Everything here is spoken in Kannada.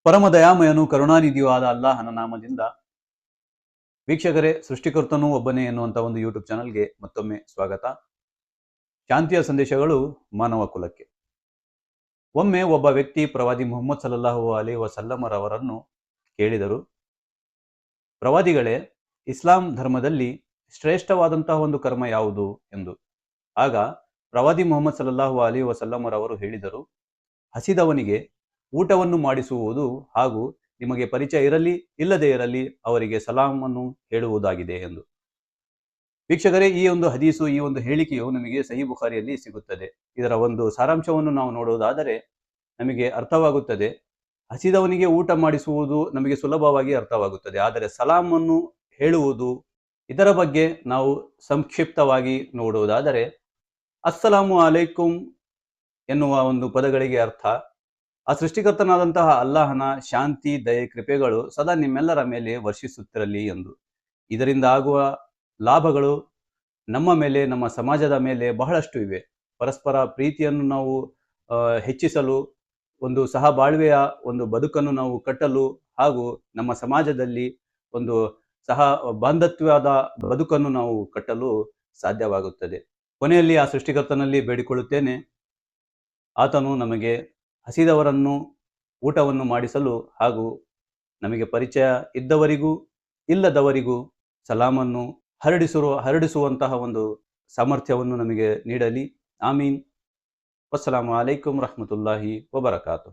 ಪರಮ ದಯಾಮಯನು ಕರುಣಾನಿಧಿಯೂ ಆದ ಅಲ್ಲಾಹನ ನಾಮದಿಂದ. ವೀಕ್ಷಕರೇ, ಸೃಷ್ಟಿಕರ್ತನೂ ಒಬ್ಬನೇ ಎನ್ನುವಂಥ ಒಂದು ಯೂಟ್ಯೂಬ್ ಚಾನಲ್ಗೆ ಮತ್ತೊಮ್ಮೆ ಸ್ವಾಗತ. ಶಾಂತಿಯ ಸಂದೇಶಗಳು ಮಾನವ ಕುಲಕ್ಕೆ. ಒಮ್ಮೆ ಒಬ್ಬ ವ್ಯಕ್ತಿ ಪ್ರವಾದಿ ಮುಹಮ್ಮದ್ ಸಲ್ಲಲ್ಲಾಹು ಅಲೈಹಿ ವಸಲ್ಲಮರವರನ್ನು ಕೇಳಿದರು, ಪ್ರವಾದಿಗಳೇ, ಇಸ್ಲಾಂ ಧರ್ಮದಲ್ಲಿ ಶ್ರೇಷ್ಠವಾದಂತಹ ಒಂದು ಕರ್ಮ ಯಾವುದು ಎಂದು. ಆಗ ಪ್ರವಾದಿ ಮುಹಮ್ಮದ್ ಸಲ್ಲಲ್ಲಾಹು ಅಲೈಹಿ ವಸಲ್ಲಮರವರು ಹೇಳಿದರು, ಹಸಿದವನಿಗೆ ಊಟವನ್ನು ಮಾಡಿಸುವುದು ಹಾಗೂ ನಿಮಗೆ ಪರಿಚಯ ಇರಲಿ ಇಲ್ಲದೇ ಇರಲಿ ಅವರಿಗೆ ಸಲಾಮನ್ನು ಹೇಳುವುದಾಗಿದೆ ಎಂದು. ವೀಕ್ಷಕರೇ, ಈ ಒಂದು ಹದೀಸು, ಈ ಒಂದು ಹೇಳಿಕೆಯು ನಮಗೆ ಸಹೀಹ್ ಬುಖಾರಿಯಲ್ಲಿ ಸಿಗುತ್ತದೆ. ಇದರ ಒಂದು ಸಾರಾಂಶವನ್ನು ನಾವು ನೋಡುವುದಾದರೆ ನಮಗೆ ಅರ್ಥವಾಗುತ್ತದೆ. ಹಸಿದವನಿಗೆ ಊಟ ಮಾಡಿಸುವುದು ನಮಗೆ ಸುಲಭವಾಗಿ ಅರ್ಥವಾಗುತ್ತದೆ, ಆದರೆ ಸಲಾಮನ್ನು ಹೇಳುವುದು, ಇದರ ಬಗ್ಗೆ ನಾವು ಸಂಕ್ಷಿಪ್ತವಾಗಿ ನೋಡುವುದಾದರೆ, ಅಸ್ಸಲಾಮು ಅಲೈಕುಂ ಎನ್ನುವ ಒಂದು ಪದಗಳಿಗೆ ಅರ್ಥ, ಆ ಸೃಷ್ಟಿಕರ್ತನಾದಂತಹ ಅಲ್ಲಾಹನ ಶಾಂತಿ, ದಯೆ, ಕೃಪೆಗಳು ಸದಾ ನಿಮ್ಮೆಲ್ಲರ ಮೇಲೆ ವರ್ಷಿಸುತ್ತಿರಲಿ ಎಂದು. ಇದರಿಂದ ಆಗುವ ಲಾಭಗಳು ನಮ್ಮ ಮೇಲೆ, ನಮ್ಮ ಸಮಾಜದ ಮೇಲೆ ಬಹಳಷ್ಟು ಇವೆ. ಪರಸ್ಪರ ಪ್ರೀತಿಯನ್ನು ನಾವು ಹೆಚ್ಚಿಸಲು, ಒಂದು ಸಹಬಾಳ್ವೆಯ ಒಂದು ಬದುಕನ್ನು ನಾವು ಕಟ್ಟಲು, ಹಾಗೂ ನಮ್ಮ ಸಮಾಜದಲ್ಲಿ ಒಂದು ಸಹ ಬಾಂಧವ್ಯದ ಬದುಕನ್ನು ನಾವು ಕಟ್ಟಲು ಸಾಧ್ಯವಾಗುತ್ತದೆ. ಕೊನೆಯಲ್ಲಿ ಆ ಸೃಷ್ಟಿಕರ್ತನಲ್ಲಿ ಬೇಡಿಕೊಳ್ಳುತ್ತೇನೆ, ಆತನು ನಮಗೆ ಹಸಿದವರನ್ನು ಊಟವನ್ನು ಮಾಡಿಸಲು ಹಾಗೂ ನಮಗೆ ಪರಿಚಯ ಇದ್ದವರಿಗೂ ಇಲ್ಲದವರಿಗೂ ಸಲಾಮನ್ನು ಹರಡಿಸುವಂತಹ ಒಂದು ಸಾಮರ್ಥ್ಯವನ್ನು ನಮಗೆ ನೀಡಲಿ. ಆಮೀನ್. ಅಸ್ಸಲಾಮು ಅಲೈಕುಂ ರಹಮತುಲ್ಲಾಹಿ ವಬರಕಾತು.